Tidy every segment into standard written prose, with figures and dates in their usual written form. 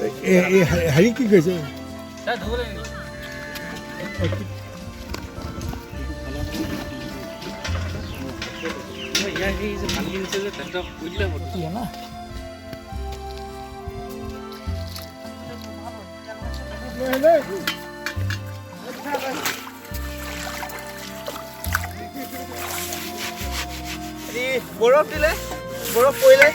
হেৰি কি কৈছে বৰফ দিলে বৰফ পৰিলে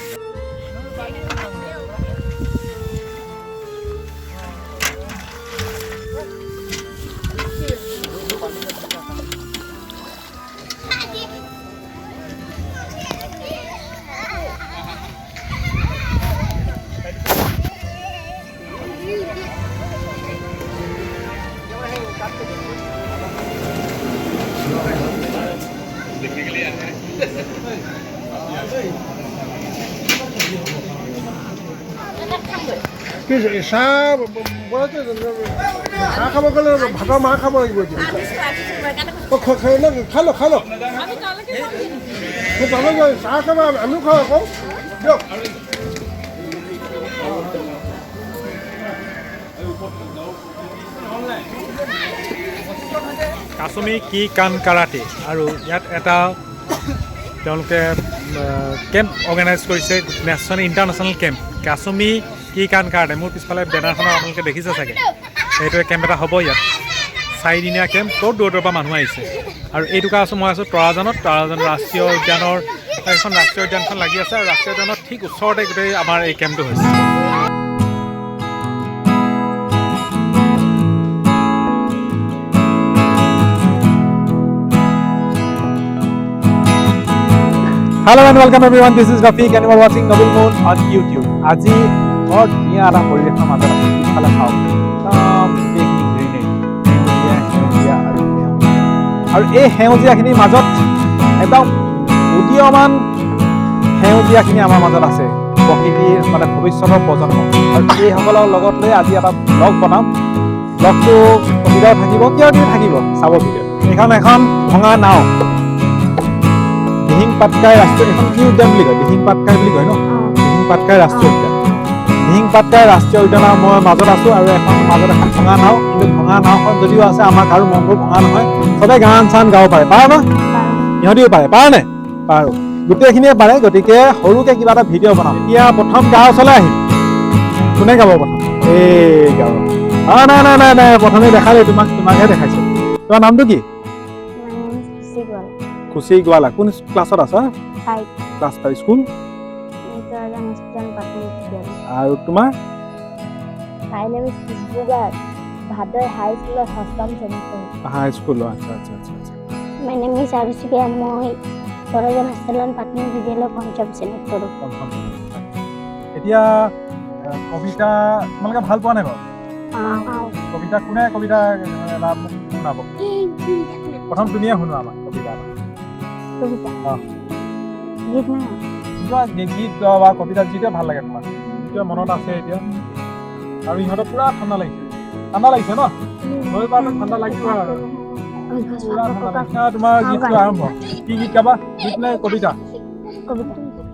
চাহ খাব গ'লে ভাতৰ মাৰ খাব লাগিব এতিয়া খাই লওক চাহ খাব আমিও খাওঁ আকৌ দিয়ক কাছমি কি কান কাৰাটে আৰু ইয়াত এটা তেওঁলোকে কেম্প অৰ্গেনাইজ কৰিছে নেশ্যনেল ইণ্টাৰনেশ্যনেল কেম্প কাছমি কি কান কাৰাটে মোৰ পিছফালে বেনাৰখনত আপোনালোকে দেখিছে চাগে সেইটোৱে কেম্প এটা হ'ব ইয়াত 4 দিনীয়া কেম্প বহুত দূৰৰ পৰা মানুহ আহিছে আৰু এইটোকা মই আছোঁ তৰাজান ৰাষ্ট্ৰীয় উদ্যানৰ এখন ৰাষ্ট্ৰীয় উদ্যানখন লাগি আছে আৰু ৰাষ্ট্ৰীয় উদ্যানৰ ঠিক ওচৰতে গোটেই আমাৰ এই কেম্পটো হৈছে Hello and welcome everyone. This is Rafiq and you are watching Noble Moon on YouTube. আজি বৰ ধুনীয়া এটা পৰিৱেশৰ মাজত আছে পিছফালে চাওক একদম গ্ৰীনেৰী সেউজীয়া আৰু এই সেউজীয়াখিনিৰ মাজত একদম উদীয়মান সেউজীয়াখিনি আমাৰ মাজত আছে প্ৰকৃতিৰ মানে ভৱিষ্যতৰ প্ৰজন্ম আৰু এইসকলৰ লগত লৈ আজি এটা ব্লগ বনাম ব্লগটো কবিতাও থাকিব কিয় দিন থাকিব চাব ভিডিঅ' এইখন এখন ভঙা নাও দিহিং পাটকাই ৰাষ্ট্ৰীয় এখন কি উদ্যান বুলি কয় দিহিং পাটকাই বুলি কয় ন দিহিং পাটকাই ৰাষ্ট্ৰীয় উদ্যান দিহিং পাটকাই ৰাষ্ট্ৰীয় উদ্যানৰ মই মাজত আছোঁ আৰু মাজত এখন ভঙা নাও কিন্তু ভঙা নাওখন যদিও আছে আমাৰ কাৰো মনবোৰ ভঙা নহয় সদায় গান চান গাব পাৰে পাৰে ন ইহঁতিও পাৰে নে পাৰোঁ গোটেইখিনিয়ে পাৰে গতিকে সৰুকৈ কিবা এটা ভিডিঅ' বনাম এতিয়া প্ৰথম গাঁৱৰ ওচৰলৈ আহিম কোনে গাব প্ৰথম এই গাব নাই প্ৰথমে দেখালে তোমাকহে দেখাইছোঁ তোমাৰ নামটো কি খুশি গোৱালা কোন ক্লাছত আছা ক্লাছ 5 স্কুল আৰু তোমাৰ হাই স্কুল আচ্ছা My name is Arushika and মই তৰাজান হাইস্কুল পাটনি বিদ্যালয় পঞ্চম শ্ৰেণীত পঢ়ো এতিয়া কবিতা তোমালোকে ভাল পোৱা নাই বাৰু কবিতা কোনে কবিতা শুনাব প্ৰথম তুমিয়ে শুনোৱা আমাক কবিতা গীত বা কবিতা যিটোৱে ভাল লাগে তোমাৰ যিটোৱে মনত আছে এতিয়া আৰু ইহঁতৰ পুৰা ঠাণ্ডা লাগিছে ন হৈ পালে ঠাণ্ডা লাগিব আৰু তোমাৰ গীতটো আৰম্ভ কি গীত গাবা গীত নে কবিতা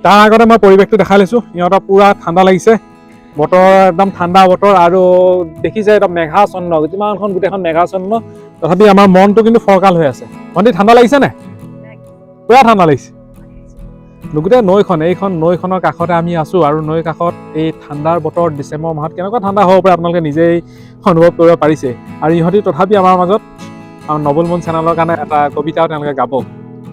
তাৰ আগতে মই পৰিৱেশটো দেখাই লৈছোঁ ইহঁতৰ পুৰা ঠাণ্ডা লাগিছে বতৰ একদম ঠাণ্ডা বতৰ আৰু দেখিছে একদম মেঘাচ্ছন্ন যিমানখন গোটেইখন মেঘাচ্ছন্ন তথাপি আমাৰ মনটো কিন্তু ফৰকাল হৈ আছে ভণ্টি ঠাণ্ডা লাগিছে নে পুৰা ঠাণ্ডা লাগিছে গোটেই এইখন নৈখনৰ কাষতে আমি আছোঁ আৰু নৈৰ কাষত এই ঠাণ্ডাৰ বতৰ ডিচেম্বৰ মাহত কেনেকুৱা ঠাণ্ডা হ'ব পাৰে আপোনালোকে নিজেই অনুভৱ কৰিব পাৰিছে আৰু ইহঁতি তথাপি আমাৰ মাজত নবল মুন চেনেলৰ কাৰণে এটা কবিতাও তেওঁলোকে গাব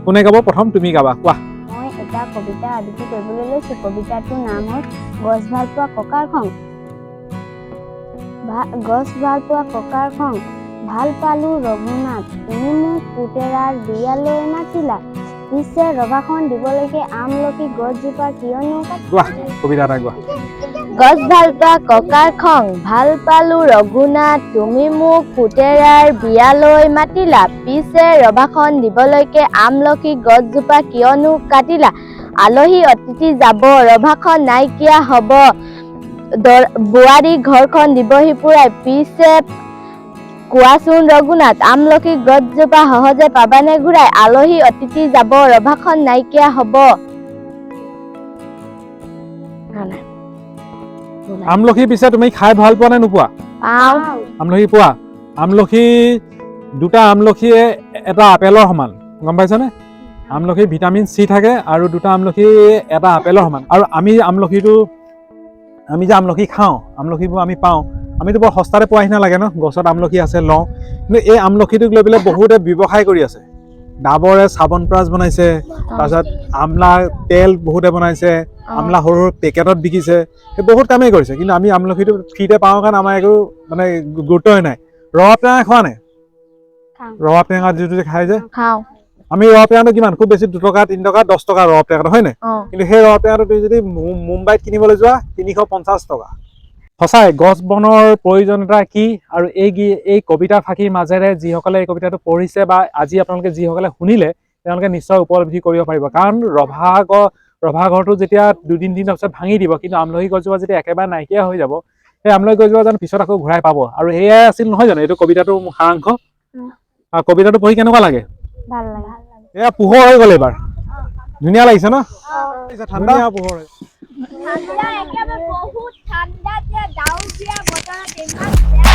কোনে গাব প্ৰথম তুমি গাবা কোৱা মই এটা কবিতা আবৃত্তি কৰিবলৈ লৈছোঁ কবিতাটোৰ নাম হ'ল গছ ভাল পোৱা ককাৰ খং গছ ভাল পোৱা ককাৰ খং ভাল পালো ৰঘুনাথ তুমি মোক পুতেৰাৰ বিয়ালৈ মাতিলা পিছে ৰভাখন দিবলৈকে আমলখি গছজোপা কিয়নো কবিতা এটা গোৱা গছ ভাল পোৱা ককাৰ খং ভাল পালো ৰঘুনাথ তুমি মোক পুতেৰাৰ বিয়ালৈ মাতিলা পিছে ৰভাখন দিবলৈকে আমলখি গছজোপা কিয়নো কাটিলা আলহী অতিথি যাব ৰভাখন নাইকিয়া হ'ব বোৱাৰী ঘৰখন দিবহি পুৰাই পিছে কোৱাচোন ৰঘুনাথ আমলখি গছজোপা সহজে পাবানে ঘূৰাই আলহী অতিথি যাব ৰভাখন নাইকিয়া হ'ব আমলখি পিছে তুমি খাই ভাল পোৱা নে নোপোৱা পাওঁ আমলখি পোৱা আমলখি দুটা আমলখিয়ে এটা আপেলৰ সমান গম পাইছানে আমলখি ভিটামিন চি থাকে আৰু দুটা আমলখি এটা আপেলৰ সমান আৰু আমি যে আমলখি খাওঁ আমলখিবোৰ আমি পাওঁ আমিতো বৰ সস্তাতে পোৱা নিচিনা লাগে ন গছত আমলখি আছে লওঁ কিন্তু এই আমলখিটোক লৈ পেলাই বহুতে ব্যৱসায় কৰি আছে ডাবৰে চাবোন ব্ৰাছ বনাইছে তাৰপিছত আমলা তেল বহুতে বনাইছে আমলা সৰু সৰু পেকেটত বিকিছে সেই বহুত কামেই কৰিছে কিন্তু আমি আমলখিটো ফ্ৰীতে পাওঁ কাৰণে আমাৰ একো মানে গুৰুত্বই নাই ৰৱা টেঙা খোৱা নাই ৰৱা টেঙা যিটো খাই যে খাওঁ আমি ৰৱা টেঙাটো কিমান খুব বেছি 2 টকা 3 টকা 10 টকা ৰৱা টেঙাটো হয় নাই কিন্তু সেই ৰৱা টেঙাটো তুমি যদি মুম্বাইত কিনিবলৈ যোৱা 350 টকা সঁচাই গছ বনৰ প্ৰয়োজনীয়তা কি আৰু এই কবিতাৰ ফাঁকিৰ মাজেৰে যিসকলে এই কবিতাটো পঢ়িছে বা আজি আপোনালোকে যিসকলে শুনিলে তেওঁলোকে নিশ্চয় উপলব্ধি কৰিব পাৰিব কাৰণ ৰভা ঘৰটো যেতিয়া 2-3 দিনৰ পিছত ভাঙি দিব কিন্তু আমলখি গছজোপা যেতিয়া একেবাৰে নাইকিয়া হৈ যাব সেই আমলখি গছজোপা যেন পিছত আকৌ ঘূৰাই পাব আৰু এয়াই আছিল নহয় জানো এইটো কবিতাটো সাৰাংশ আৰু কবিতাটো পঢ়ি কেনেকুৱা লাগে ভাল লাগে এয়া পোহৰ হৈ গ'ল এইবাৰ ধুনীয়া লাগিছে ন ঠাণ্ডা পোহৰ ঠাণ্ডা একেবাৰে বহুত ঠাণ্ডা যে ডাউন দিয়া বতৰত ইমান বেয়া